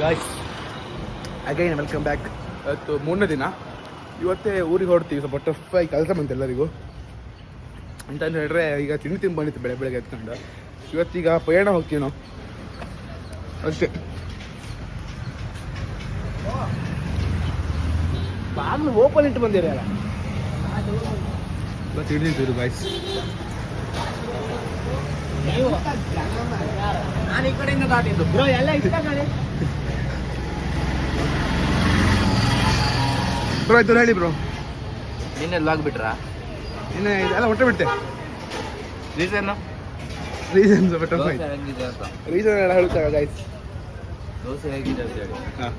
Guys again welcome back. ಇವತ್ತು 3ನೇ ದಿನ. ಇವತ್ತೇ ಊರಿಗೆ ಹೊರಡ್ತೀವಿ. ಸ್ವಲ್ಪ ಟಫಾಗಿ ಕೆಲಸ ಬಂತು ಎಲ್ಲರಿಗೂ ಅಂತ ಹೇಳಿದ್ರೆ. ಈಗ ತಿಂಡಿ ಬಂದಿತ್ತು ಬೆಳಗ್ಗೆ ಎತ್ಕೊಂಡು. ಇವತ್ತೀಗ ಪಯಣ ಹೋಗ್ತೀವಿ ನಾವು ಅಷ್ಟೇ. ಬಾಗಿಲು ಓಪನ್ ಇಟ್ಟು ಬಂದಿರಲ್ಲ. ಇವತ್ತು ಹಿಡಿದಿದ್ದು ಗಾಯ್ಸ್. ನಾನು ಈ ಕಡೆಯಿಂದ ದಾಟಿದ್ದು ಬ್ರೋ. ಎಲ್ಲ ಇಷ್ಟ ಬ್ರೋ. ಆಯ್ತು ಹೇಳಿ ಬ್ರೋ. ನಿನ್ನೆ ಲಾಗ್ ಬಿಟ್ರಾ? ನಿನ್ನೆ ಇದೆಲ್ಲ ಹೊಟ್ಟೆ ಬಿಟ್ಟೆ. ರೀಸನ್ ಸ್ವಲ್ಪ ಟಫ್ ಆಯ್ತು. ರೀಸನ್ ಎಲ್ಲ ಹೇಳ್ತಾರೆ ಗಾಯ್ಸ್. ದೋಸೆ ಹೇಗಿದೆ ಅಂತ ಹೇಳಿ.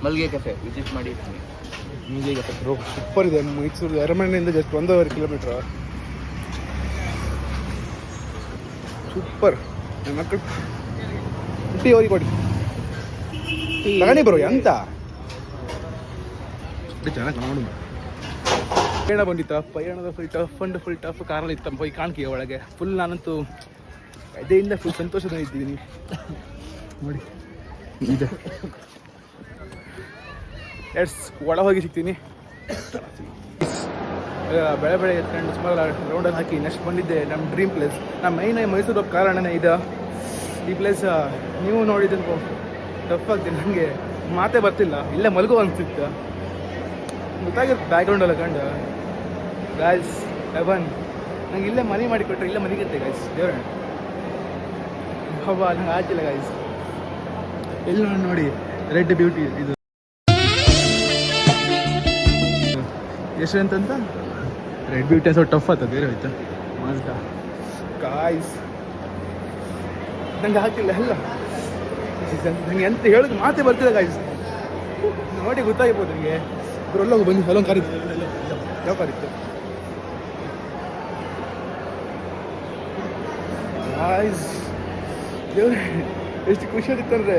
ಮಲ್ಗೆ ಕೆಫೆ ವಿಸಿಟ್ ಮಾಡಿ. ಈಗ ಬ್ರೋ ಸೂಪರ್ ಇದೆ. ಮೈಸೂರು ಅರಮನೆಯಿಂದ ಜಸ್ಟ್ 1.5 ಕಿಲೋಮೀಟ್ರ್. ಸೂಪರ್. ನನ್ನ ಮಕ್ಕಳು ಟೀ ಹೋಗಿ ಕೊಡಿ ತಗಣಿ ಬ್ರೋ. ಎಂತ ಚೆನ್ನಾಗಿ ನೋಡು. ಪಯಣ ಬಂದಿತ್ತ. ಪಯಣದ ಫುಲ್ ಟಫ್ ಕಾರಲ್ಲಿ ಇತ್ತ. ಹೋಗಿ ಕಾಣ್ಕಿ ಒಳಗೆ ಫುಲ್. ನಾನಂತೂ ಎದೆಯಿಂದ ಫುಲ್ ಸಂತೋಷದ ಇದ್ದೀನಿ ನೋಡಿ. ಇದೆ ಒಳ ಹೋಗಿ ಸಿಗ್ತೀನಿ. ಬೆಳೆ ಎತ್ಕೊಂಡು ಸುಮಾರು ರೌಂಡಲ್ಲಿ ಹಾಕಿ ನೆಕ್ಸ್ಟ್ ಬಂದಿದ್ದೆ ನಮ್ಮ ಡ್ರೀಮ್ ಪ್ಲೇಸ್. ನಮ್ಮ ಮೈನಾಗಿ ಮೈಸೂರು ಹೋಗೋ ಕಾರಣನೇ ಇದೆ. ಈ ಪ್ಲೇಸ್ ನೀವು ನೋಡಿದ್ದು ಟಫ್ ಆಗ್ತೀನಿ. ನನಗೆ ಮಾತೇ ಬರ್ತಿಲ್ಲ. ಇಲ್ಲೇ ಮಲ್ಗೋ ಅನ್ಸಿತ್ತು. ಗೊತ್ತಾಗಿರುತ್ತೆ ಬ್ಯಾಕ್ಗ್ರೌಂಡೆಲ್ಲ ಕಂಡು. ಗಾಯ್ಸ್ ಎವನ್ ನಂಗೆ ಇಲ್ಲೇ ಮನೆ ಮಾಡಿಕೊಟ್ರೆ ಇಲ್ಲೇ ಮನೆಗಿರುತ್ತೆ ಗಾಯ್ಸ್. ದೇವ್ರ ಹಬ್ಬ ನಂಗೆ ಆಗ್ತಿಲ್ಲ ಗಾಯ್ಸ್. ಎಲ್ಲಿ ನೋಡಿ ರೆಡ್ ಬ್ಯೂಟಿ ಇದು ಎಷ್ಟು ಅಂತಂತ ರೆಡ್ ಬ್ಯೂಟಿ ಸ್ವಲ್ಪ ಟಫ್ ಆಯ್ತು. ಬೇರೆ ಹೋಯ್ತಾ ಮಾಸ್ಟಾ ಗಾಯ್ಸ್. ನಂಗೆ ಆಗ್ತಿಲ್ಲ ಅಲ್ಲ. ನಂಗೆ ಎಂತ ಹೇಳೋದು ಮಾತೇ ಬರ್ತಿಲ್ಲ ಗಾಯ್ಸ್. ನೋಡಿ ಗೊತ್ತಾಗಿರ್ಬೋದು ನನಗೆ. ಇಬ್ಬರಲ್ಲೋಗಿ ಬಂದು ಅಲ್ಲೊಂದು ಕಾರಿತ್ತು. ಯಾವ ಕಾರಿತ್ತು ಗಾಯ್ಸ್? ದೇವ್ರ ಎಷ್ಟು ಖುಷಿ ಆದಿತ್ತು ಅಂದರೆ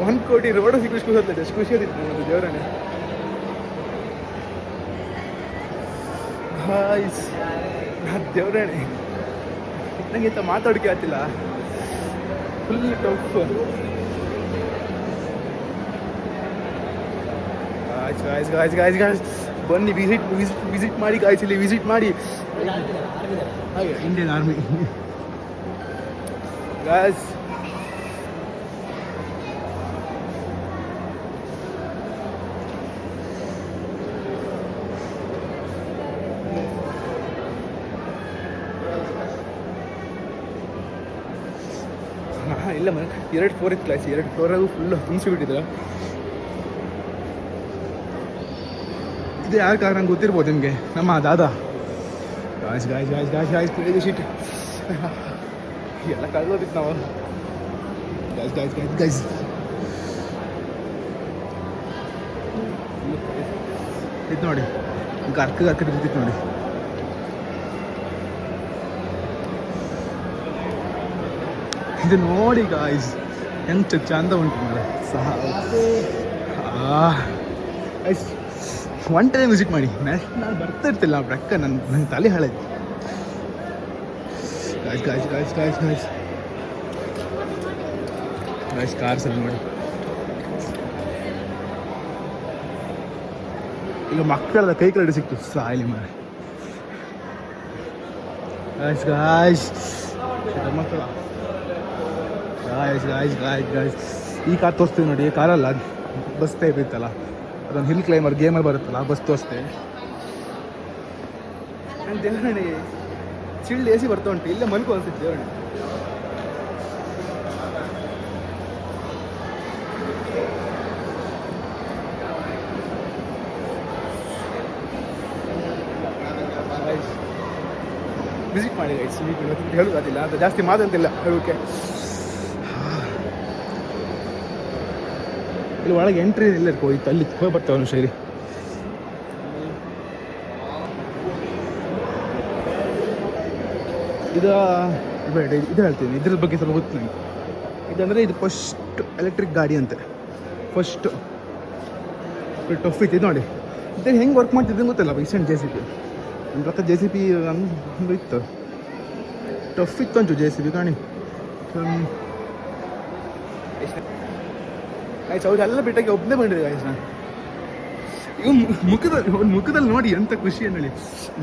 1 ಕೋಟಿ ರೋಡ್ ಸಿಕ್ಕಷ್ಟು ಖುಷಿ ಆಗ್ತದೆ. ಎಷ್ಟು ಖುಷಿ ಆದಿತ್ತು ನಮ್ಮದು ದೇವರನ್ನೇ ಗಾಯ್ಸ್. ದೇವರೇ ನನಗೆ ಇಂಥ ಮಾತಾಡೋಕ್ಕೆ ಆಗ್ತಿಲ್ಲ. Full tough guys. ಬನ್ನಿ ವಿಸಿಟ್ ಮಾಡಿ ಗಾಯ್ಸ್. ಇಲ್ಲಿ ವಿಸಿಟ್ ಮಾಡಿ. ಹಾಗೆ ಇಂಡಿಯನ್ ಆರ್ಮಿ ಗಾಯ್ಸ್. ಇಲ್ಲ 2 ಫ್ಲೋರ್ ಇತ್ತು ಕ್ಲಾಸ್. 2 ಫ್ಲೋರಾಗೂ ಫುಲ್ಲು ತುಂಬಿಸಿಬಿಟ್ಟಿದ್ರು. ಇದು ಯಾರ ಕಾರಣ ಗೊತ್ತಿರ್ಬೋದು ನಿಮಗೆ. ನಮ್ಮ ದಾದಾ ಗಾಯ್ಸ್ ಶೀಟ್ ಎಲ್ಲ ಕಳ್ದೋದಿತ್ತು ನಾವು ಗಾಯ್ಸ್. ಇದು ನೋಡಿ ಅರ್ಕ ಬಿದ್ದಿತ್ತು ನೋಡಿ. ಇದು ನೋಡಿ ಗಾಯ್ಸ್ ಎಂತ ಚಂದ ಉಂಟು ಮರ ಸಹ. ಒನ್ ಟೈಮ್ ವಿಸಿಟ್ ಮಾಡಿ. ನಾನು ಬರ್ತಾ ಇರ್ತಿಲ್ಲ ಬ್ರಕ್ಕ. ನನ್ನ ತಲೆ ಹಾಳಾಯ್ತು ಗಾಯ್ಸ್. ಕಾರ್ಸ್ ಎಲ್ಲ ನೋಡಿ. ಈಗ ಮಕ್ಕಳದ ಕೈ ಕರಡಿ ಸಿಕ್ತು ಸಾಯಿಲಿ ಮರ ಗಾಯ್ಸ್. ಮಕ್ಕಳ ಗಾಯ್ಸ್. ಈ ಕಾರ್ ತೋರಿಸ್ತೀವಿ ನೋಡಿ. ಈ ಕಾರಲ್ಲ ಬಸ್ ಟೈಪ್ ಇತ್ತಲ್ಲ, ಅದೊಂದು ಹಿಲ್ ಕ್ಲೈಮರ್ ಗೇಮಲ್ಲಿ ಬರುತ್ತಲ್ಲ, ಬಸ್ ತೋರಿಸ್ತೆ. ನನ್ನ ದೇವರಣೆ ಚಿಲ್ಡ್ AC ಬರ್ತಾ ಉಂಟು. ಇಲ್ಲೇ ಮಲ್ಕೋ ಅನ್ಸುತ್ತೆ ದೇವರಣೆ. ವಿಸಿಟ್ ಮಾಡಿ ಗೈಸ್. ಹೇಳೋದಿಲ್ಲ ಅಂತ ಜಾಸ್ತಿ ಮಾತಂತಿಲ್ಲ ಹೇಳೋಕ್ಕೆ. ಇಲ್ಲಿ ಒಳಗೆ ಎಂಟ್ರಿ ಇಲ್ಲ ಇತ್ತು. ಅಲ್ಲಿ ಹೋಗಿ ಬರ್ತಾವೆ ಶೈಲಿ. ಇದು ಬೇಡ, ಇದು ಹೇಳ್ತೀನಿ. ಇದ್ರ ಬಗ್ಗೆ ಸ್ವಲ್ಪ ಗೊತ್ತು ನನಗೆ. ಇದಂದರೆ ಇದು ಫಸ್ಟ್ ಎಲೆಕ್ಟ್ರಿಕ್ ಗಾಡಿ ಅಂತೆ. ಫಸ್ಟು ಟಫ್ ಇತ್ತು. ಇದು ನೋಡಿ ಇದು ಹೆಂಗೆ ವರ್ಕ್ ಮಾಡ್ತಿದ್ದಂಗೆ ಗೊತ್ತಲ್ಲ. ರೀಸೆಂಟ್ JCB ನನ್ನ ಪ್ರಕಾರ JCB ಒಂದು ಇತ್ತು. ಟಫ್ ಇತ್ತು ಅಂಚು JCB ಕಾಣಿ. ಆಯ್ತು ಅವರೆಲ್ಲ ಬಿಟ್ಟಾಗಿ ಒಬ್ಬನೇ ಬಂದಿದೆ ಗಾಯ್ಸ್ ನಾನು. ಇವ್ ಮುಖದಲ್ಲಿ ನೋಡಿ ಎಂತ ಖುಷಿ ಅನ್ನಿ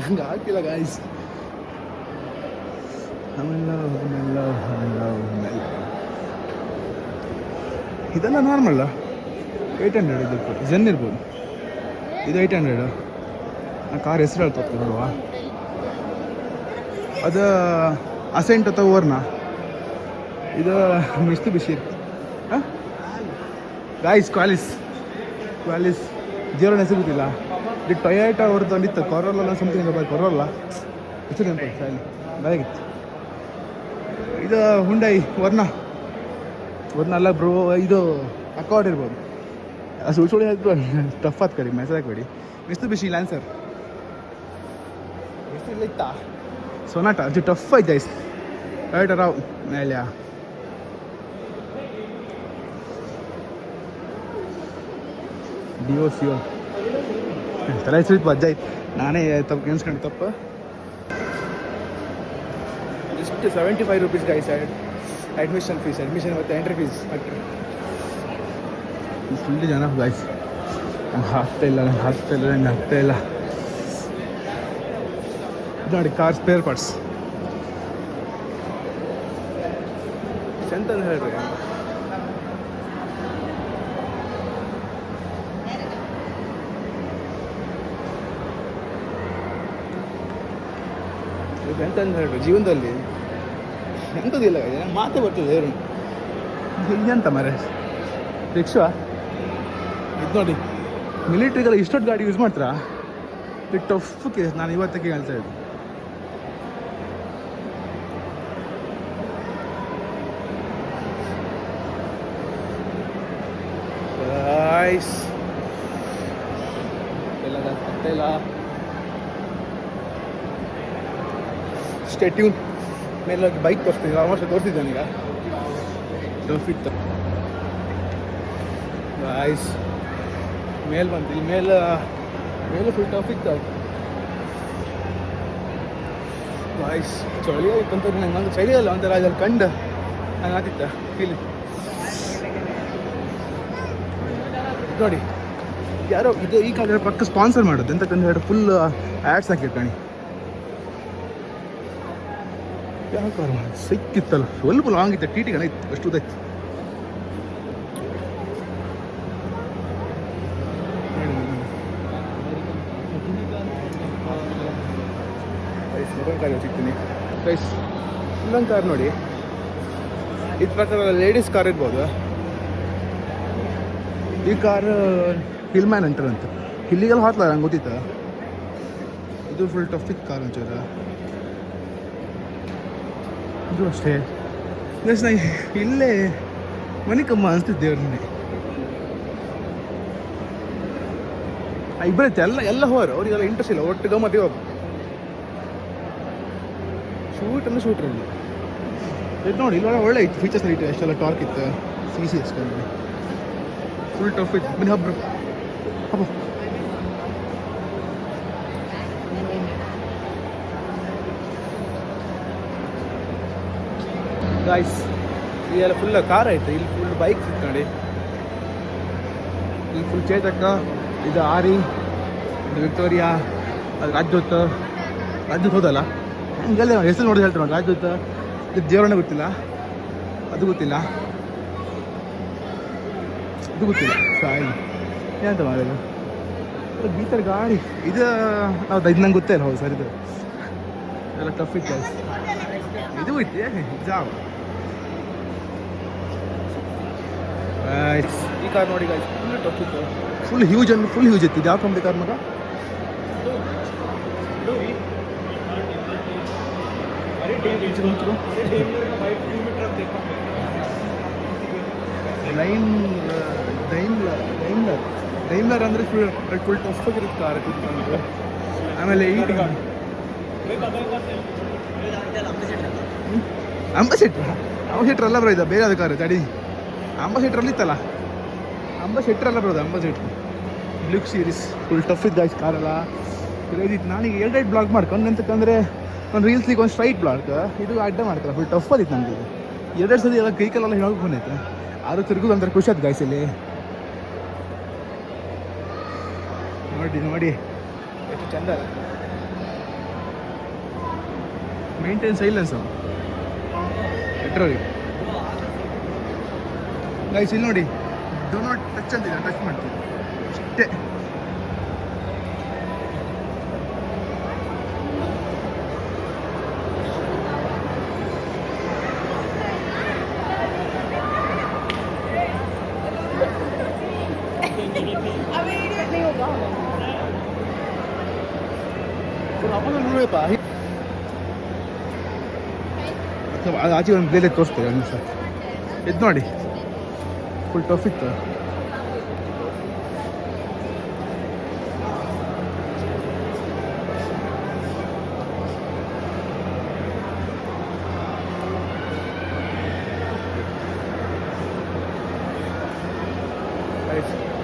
ನಂಗೆ ಆಗ್ತಿಲ್ಲ ಗಾಯ್ಸ್. ಇದೆಲ್ಲ ನಾರ್ಮಲ್ಲ 800 ಇದಕ್ಕೆ ಜನ್ ಇರ್ಬೋದು. ಇದು 800. ಆ ಕಾರ್ ಹೆಸರು ಹೇಳ್ತಾ ನೋಡುವ. ಅದು ಅಸೆಂಟ್ ಅಥವಾ ಓರ್ನಾ, ಇದು ಮಿಸ್ತು ಬಿಸಿ ಹಾಂ ಗಾಯ್ಸ್. ಕ್ವಾಲಿಸ್ ಜೀವನ ಹೆಸರು ಗೊತ್ತಿಲ್ಲ. ಇದು ಟೊಯೋಟಾ ಅವ್ರದ್ದು ಅಂದಿತ್ತು ಕೊರೋಲ್ಲ ಸಮಥಿಂಗ್ ಕೊರೋಲ್ಲ ಹೆಸರು ಅಂತ ಸಾಲಿ ಬೆಳಗಿತ್ತು. ಇದು ಹುಂಡೈ ವರ್ಣ ಅಲ್ಲ ಬ್ರೋ, ಇದು ಅಕಾರ್ಡ್ ಇರ್ಬೋದು. ಸುಳ್ಳು ಹೇಳ್ತು ಟಫ್ ಆತ್ ಕಡಿ ಮೆಸೇಜ್ ಹಾಕಬೇಡಿ. ಮಿಸ್ತು ಬಿಸಿ ಲ್ಯಾನ್ಸರ್ ಹೆಸರು ಇತ್ತಾ ಸೊನಾಟ ಅದು ಟಫ್ ಐತೆ ಐಸ್ ಟೊಯೋಟಾ ರಾವ್ ಮೇಲ್ಯಾ. ಡಿಯೋ ಸಿಯೋ ತಲೆ ಹೆಸರಿತ್ತು ಅಜ್ಜ ಆಯ್ತು. ನಾನೇ ತಪ್ಪು ನೆನ್ಸ್ಕೊಂಡು ತಪ್ಪು. Just 75 rupees guys admission fees. Admission ಮತ್ತು ಎಂಟ್ರಿ ಫೀಸ್ ಹಾಕ್ರಿ. ಫುಲ್ ಜನ ಗೈಸ್. ನಂಗೆ ಆಗ್ತಾ ಇಲ್ಲ. ನೋಡಿ ಕಾರ್ ಸ್ಪೇರ್ ಪಾರ್ಟ್ಸ್ ಎಂತಂದು ಹೇಳ್ರಿ. ಎಂತಂದು ಹೇಳ್ರಿ ಜೀವನದಲ್ಲಿ ಎಂಥದ್ದಿಲ್ಲ ಮಾತೇ ಬರ್ತದೆ ಹೇಳಿ. ಎಂತ ಮರೆ ರಿಕ್ಷಾ ಇದು ನೋಡಿ ಮಿಲಿಟ್ರಿಗೆಲ್ಲ ಇಷ್ಟೊತ್ತು ಗಾಡಿ ಯೂಸ್ ಮಾಡ್ತಾರಾ? ಇದು ಟಫ್ ಕೇಸ್. ನಾನು ಇವತ್ತಕ್ಕೆ ಹೇಳ್ತಾ ಇದ್ದೆ. ಇಲ್ಲ ಸ್ಟೇ ಟ್ಯೂನ್. ಮೇಲೆ ಬೈಕ್ ತೋರಿಸ್ತೀನಿ, ಆಲ್ಮೋಸ್ಟ್ ತೋರಿಸಿದ್ದಾನೆ ಈಗ. ಟಫಿತ್ತು ಗಾಯ್ಸ್. ಮೇಲೆ ಬಂತು ಇಲ್ಲಿ ಮೇಲೆ ಫುಲ್ ಟಫಿತ್ತು ಗಾಯ್ಸ್. ಚಳಿ ಆಯ್ತು ಅಂತ ನಂಗೆ ಚಳಿ ಅಲ್ಲ ಒಂಥರ ಅದ್ರಲ್ಲಿ ಕಂಡು ನಂಗೆ ಆಗ್ತಿತ್ತ ಫೀಲ್. ನೋಡಿ ಯಾರೋ ಇದು ಈ ಕಾಲ ಪಕ್ಕ ಸ್ಪಾನ್ಸರ್ ಮಾಡೋದು ಎಂತಕ್ಕಂತ ಹೇಳಿ ಫುಲ್ ಆ್ಯಡ್ಸ್ ಹಾಕಿರ್ತಾನೆ. ಯಾವ ಕಾರ್ ಸಿಕ್ಕಿತ್ತಲ್ಲ ಸ್ವಲ್ಪ ಲಾಂಗ್ ಇತ್ತು. ಟಿ ಗಣ ಇತ್ತು ಅಷ್ಟು ಉದಾಯ್ತು. ಕಾರ್ ಸಿಗ್ತೀನಿ ಗೈಸ್. ಇನ್ನೊಂದು ಕಾರ್ ನೋಡಿ, ಇದು ಪ್ರಕಾರ ಲೇಡೀಸ್ ಕಾರ್ ಇರ್ಬೋದು. ಈ ಕಾರ್ ಹಿಲ್ಮ್ಯಾನ್ ಅಂತಾರಂತ. ಹಿಲ್ಲಿಗೆಲ್ಲ ಹಾಕ್ಲಾರ ನಂಗೆ ಗೊತ್ತಿತ್ತ. ಇದು ಫುಲ್ ಟಫಿಕ್ ಕಾರ್ ಒಂಚೂರ. ಇದು ಅಷ್ಟೇ ಗೈಸ್. ನಾ ಇಲ್ಲೇ ಮನೆ ಕಮ್ಮ ಅನಿಸ್ತಿದ್ದೆ ಅವ್ರನ್ನೇ. ಇಬ್ಬರೈತೆ ಎಲ್ಲ ಹೋರು. ಅವರಿಗೆಲ್ಲ ಇಂಟ್ರೆಸ್ಟ್ ಇಲ್ಲ, ಒಟ್ಟು ಗಮ್ಮತ್ತೆ ಹೋಗು. ಶೂಟ್ರಲ್ಲಿ ಇದು ನೋಡಿ ಇಲ್ಲಿ ಒಳ್ಳೆ ಇತ್ತು ಫೀಚರ್ಸ್ ಇತ್ತು. ಎಷ್ಟೆಲ್ಲ ಟಾರ್ಕ್ ಇತ್ತು. CC ಎಸ್ಕೊಂಡು ಫುಲ್ ಟಫ್ ಇತ್ತು. ಬನ್ನಿ ಹಬ್ಬ ಗಾಯ್ಸ್. ಇದೆಲ್ಲ ಫುಲ್ ಕಾರ್ ಆಯ್ತು. ಇಲ್ಲಿ ಫುಲ್ ಬೈಕ್ ಇತ್ತು ನೋಡಿ. ಇಲ್ಲಿ ಫುಲ್ ಚೇತಕ್ಕ, ಇದು ಆರಿ, ಇದು ವಿಕ್ಟೋರಿಯಾ, ಅದು ರಾಜ್ದೂತ್ ಹೋದಲ್ಲ ಹಂಗೆಲ್ಲ ಹೆಸರು ನೋಡಿ ಹೇಳ್ತಾರೆ ನೋಡಿ. ರಾಜ್ದೂತ್ ಇದು ದೇವರನ್ನ ಗೊತ್ತಿಲ್ಲ, ಅದು ಗೊತ್ತಿಲ್ಲ, ಇದು ಗೊತ್ತಿಲ್ಲ. ಸಾಯಿ ಏನಂತ ಮಾಡೋದು ಗೀತರ ಗಾಡಿ ಇದು ಹೌದು. ಇದು ನಂಗೆ ಗೊತ್ತೇ ಇಲ್ಲ. ಹೌದು ಸರ್, ಇದು ಎಲ್ಲ ಟಫ್ ಇತ್ತು. ಇದು ಐತಿ ಜಾಬ್. ಈ ಕಾರ್ ನೋಡಿ ಗಾಯ್ಸ್ ಫುಲ್ ಟಫ್ ಇತ್ತು. ಫುಲ್ ಹ್ಯೂಜ್ ಇತ್ತು. ಇದು ಯಾವ ಕಂಪ್ನಿ ಕಾರ್ ಮಗ? ಡೈಮ್ಲರ್ ಅಂದರೆ ಫುಲ್ ಟಫ್ ಆಗಿರುತ್ತೆ ಕಾರ್ ಕುತ್ಕೊಂಡು. ಆಮೇಲೆ ಈ ಅಂಬಾಸಿಟ್ರ್ ಅಲ್ಲ ಬರೋ ಇದು ಬೇರೆ ಅದು ಕಾರು ತಡಿ. ಅಂಬಾಸಿಟ್ರಲ್ಲಿ ಇತ್ತಲ್ಲ, ಅಂಬಾಸಿಟ್ರ್ ಅಲ್ಲ ಬರೋದು, ಅಂಬಾಸಿಟ್ರ್ ಬ್ಲೂಕ್ ಸೀರೀಸ್. ಫುಲ್ ಟಫ್ ಇದ್ದು ಗಾಯ್ಸ್ ಕಾರೆಲ್ಲ ಇದಿತ್ತು. ನಾನೀಗ 2 ಬ್ಲಾಗ್ ಮಾಡ್ಕೊಂಡು ಎಂತಕ್ಕಂದರೆ ಒಂದು ರೀಲ್ಸಿಗೆ ಒಂದು ಸ್ಟ್ರೈಟ್ ಬ್ಲಾಗ್, ಇದು ಅಡ್ಡ ಮಾಡ್ತಾರೆ. ಫುಲ್ ಟಫ್ ಆದಿತ್ತು ನಮಗೆ. 2 ಸಲ ಎಲ್ಲ ಕೈಕಲ್ಲೆಲ್ಲ ಹೇಳೋಕೆ ಬಂದೈತೆ. ಆದರೂ ತಿರುಗೋದು ಅಂದ್ರೆ ಖುಷಿ ಆಯ್ತು ಗಾಯ್ಸಲ್ಲಿ. ನೋಡಿ ನೋಡಿ ಎಷ್ಟು ಚಂದ ಮೇಂಟೈನ್ ಸೈಲೆನ್ಸು ಪೆಟ್ರೋಲ್ ಗೈಸ್ ಇಲ್ಲಿ ನೋಡಿ ಡೋ ನಾಟ್ ಟಚ್ ಅಂತಿದೆ ಟಚ್ ಮಾಡ್ತೀನಿ ಅಷ್ಟೇ ಅದು ಆಚೆ ಒಂದು ಬೇರೆ ತೋರಿಸ್ತಾರೆ ಒಂದು ಸರ್ ಇದು ನೋಡಿ ಫುಲ್ ಟಫ್ ಇತ್ತು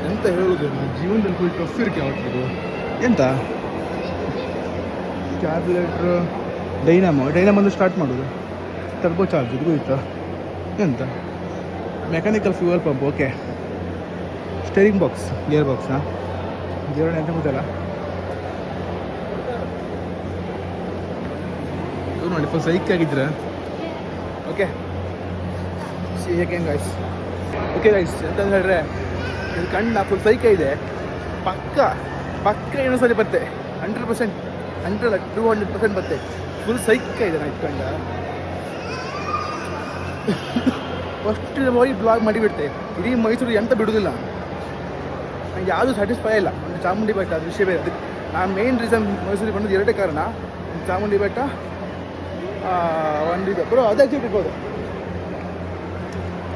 ಎಂತ ಹೇಳುದು ಜೀವನದಲ್ಲಿ ಫುಲ್ ಟಫ್ ಇರುತ್ತೆ ಯಾವತ್ತಿಗೂ ಎಂತ ಕ್ಯಾಬ್ಲೆಟ್ರು ಡೈನಾಮೋ ಸ್ಟಾರ್ಟ್ ಮಾಡೋದು ಟರ್ಬೋ ಚಾರ್ಜ್ ಇದು ಇತ್ತು ಎಂತ mechanical fuel pump okay steering box gear ಬಾಕ್ಸ್ನ ಗೇರ್ ಎಂತ ಗೊತ್ತಲ್ಲ ಇವ್ರು ನೋಡಿ ಫುಲ್ ಸೈಕ್ ಆಗಿದ್ರೆ ಓಕೆ ಸಿ ಹೇಗೆ ಗೈಸ್ ಓಕೆ ಗೈಸ್ ಎಂತಂದು ಹೇಳಿದ್ರೆ ಇದು ಕಣ್ಣ ಫುಲ್ ಸೈಕ ಇದೆ ಪಕ್ಕ ಇನ್ನೊಂದ್ಸಲಿ ಬರುತ್ತೆ 100% 200% ಬರುತ್ತೆ ಫುಲ್ ಸೈಕ ಇದೆ ನಾ ಇಟ್ಕೊಂಡ ಫಸ್ಟ್ ಹೋಗಿ ಬ್ಲಾಗ್ ಮಾಡಿಬಿಡ್ತೆ ಇಡೀ ಮೈಸೂರು ಎಂತ ಬಿಡೋದಿಲ್ಲ ನಂಗೆ ಯಾವುದೂ ಸ್ಯಾಟಿಸ್ಫೈ ಇಲ್ಲ ಒಂದು ಚಾಮುಂಡಿ ಬೆಟ್ಟ ಅದು ವಿಷಯ ಬೇರೆ ಅದಕ್ಕೆ ನಾನು ಮೇನ್ ರೀಸನ್ ಮೈಸೂರಿಗೆ ಬಂದದ್ದು ಎರಡೇ ಕಾರಣ ಒಂದು ಚಾಮುಂಡಿ ಬೆಟ್ಟ ಒಂದಿದೆ ಬರೋ ಅದು ಎಕ್ಸಿಟ್ ಇರ್ಬೋದು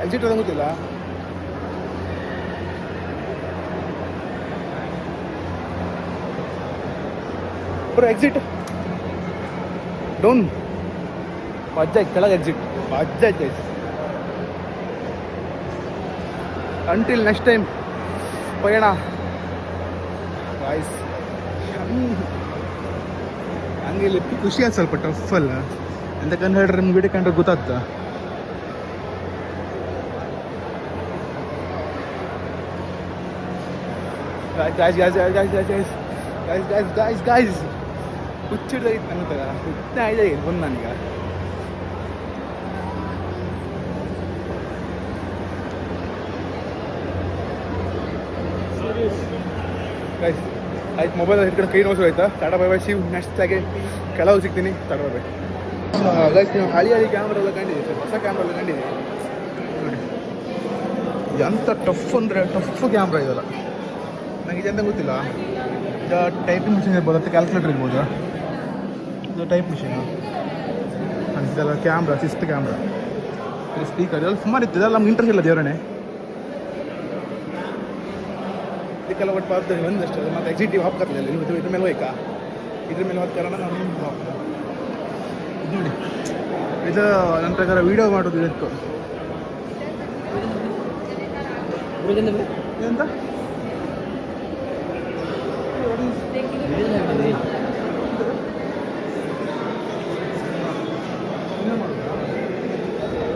ಎಕ್ಸಿಟ್ ಅದಂಗೆ ಗೊತ್ತಿಲ್ಲ ಬರೋ ಎಕ್ಸಿಟ್ ಡೌನ್ ಅಜ್ಜ ಕೆಳಗೆ ಎಕ್ಸಿಟ್ ಅಜ್ಜ ಅಂಟಿಲ್ ನೆಕ್ಸ್ಟ್ ಟೈಮ್ ಪಯಣ ವಾಯ್ಸ್ ಹಂಗೆ ಇಲ್ಲಿ ಖುಷಿ ಆಯ್ತು ಸ್ವಲ್ಪ ಟಫ್ ಅಲ್ಲ ಎಂತಕಂತ ಹೇಳ್ರೆ ನಿಮ್ಗೆ ವಿಡಿಯೋ ಕಂಡ್ರೆ ಗೊತ್ತಾಗ್ತಾ ಗಾಯ್ಸ್ ಹುಚ್ಚಿಡ್ದಾಗಿತ್ತು ನಂಗೆ ಹುಚ್ಚ ಇದೆ ಬಂದು ನನಗೆ ಗೈಸ್ ಆಯ್ತು ಮೊಬೈಲ್ ಹಿಡ್ಕೊಂಡು ಕೈ ನೋವು ಆಯ್ತಾ tata bye bye Shiv next ಆಗಿ ಕೆಳಗೆ ಸಿಗ್ತೀನಿ ಟಾಟಾ ಬೈ ಬೈ ಗೈಸ್ ನೀವು ಹಳಿ ಕ್ಯಾಮ್ರಾ ಎಲ್ಲ ಕಂಡಿದ್ದೀವಿ ಹೊಸ ಕ್ಯಾಮ್ರಾ ಎಲ್ಲ ಕಂಡಿದ್ದೀವಿ ನೋಡಿ ಎಂಥ ಟಫ್ ಅಂದರೆ ಟಫ್ ಕ್ಯಾಮ್ರಾ ಇದೆಲ್ಲ ನನಗೆ ಇದೆಂತ ಗೊತ್ತಿಲ್ಲ ಇದು ಟೈಪಿಂಗ್ ಮಿಷಿನ್ ಇರ್ಬೋದು ಅಥವಾ ಕ್ಯಾಲ್ಕುಲೇಟರ್ ಇರ್ಬೋದು ಇದು ಟೈಪ್ ಮಿಷಿನು ಇದೆಲ್ಲ ಕ್ಯಾಮ್ರಾ ಸಿಸ್ಟ್ ಕ್ಯಾಮ್ರಾ ಇದು ಸ್ಪೀಕರ್ ಇದೆಲ್ಲ ಸುಮಾರು ಇತ್ತು ಇದೆಲ್ಲ ನಮ್ಗೆ ಇಂಟ್ರೆಸ್ಟ್ ಇಲ್ಲ ದೇವರಣೆ ಇದಕ್ಕೆಲ್ಲ ಒಟ್ಟು ಪಾರ್ದಲ್ಲಿ ಒಂದಷ್ಟು ಮತ್ತು ಎಕ್ಸಿಟಿವ್ ಹಾಕತ್ತಲ್ಲ ಇದ್ರ ಮೇಲೆ ಹೋಯ್ಕಾ ಇದ್ರ ಮೇಲೆ ಹೋದ ಕಾರಣ ನಾವು ಇದು ನೋಡಿ ಇದು ನನ್ನ ಪ್ರಕಾರ ವೀಡಿಯೋ ಮಾಡೋದು ಇದಕ್ಕೆ ಎಂತ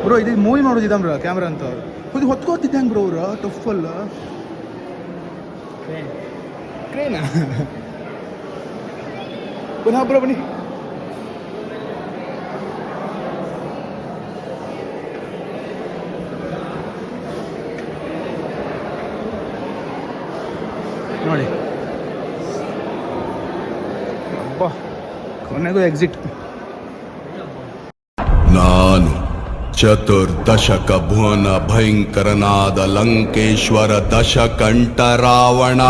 ಬ್ರೋ ಇದು ಮೂವಿ ಮಾಡೋದು ಇದಂಬ್ರ ಕ್ಯಾಮ್ರಾ ಅಂತ ಇದು ಹೊತ್ಕೋತಿದ್ದೆ ಹಂಗೆ ಬ್ರೋ ಅವರು ಟಫಲ್ಲ ಕ್ರೇನಾ ಪುನಃ ಬ್ರೋ ಬನ್ನಿ ನೋಡಿ ಅಬ್ಬಾ ಕೊನೆಗೂ ಎಕ್ಸಿಟ್ ನಾನು ಚತುರ್ದಶಕ ಭುವನ ಭಯಂಕರನಾದ ಲಂಕೇಶ್ವರ ದಶಕಂಠ ರಾವಣ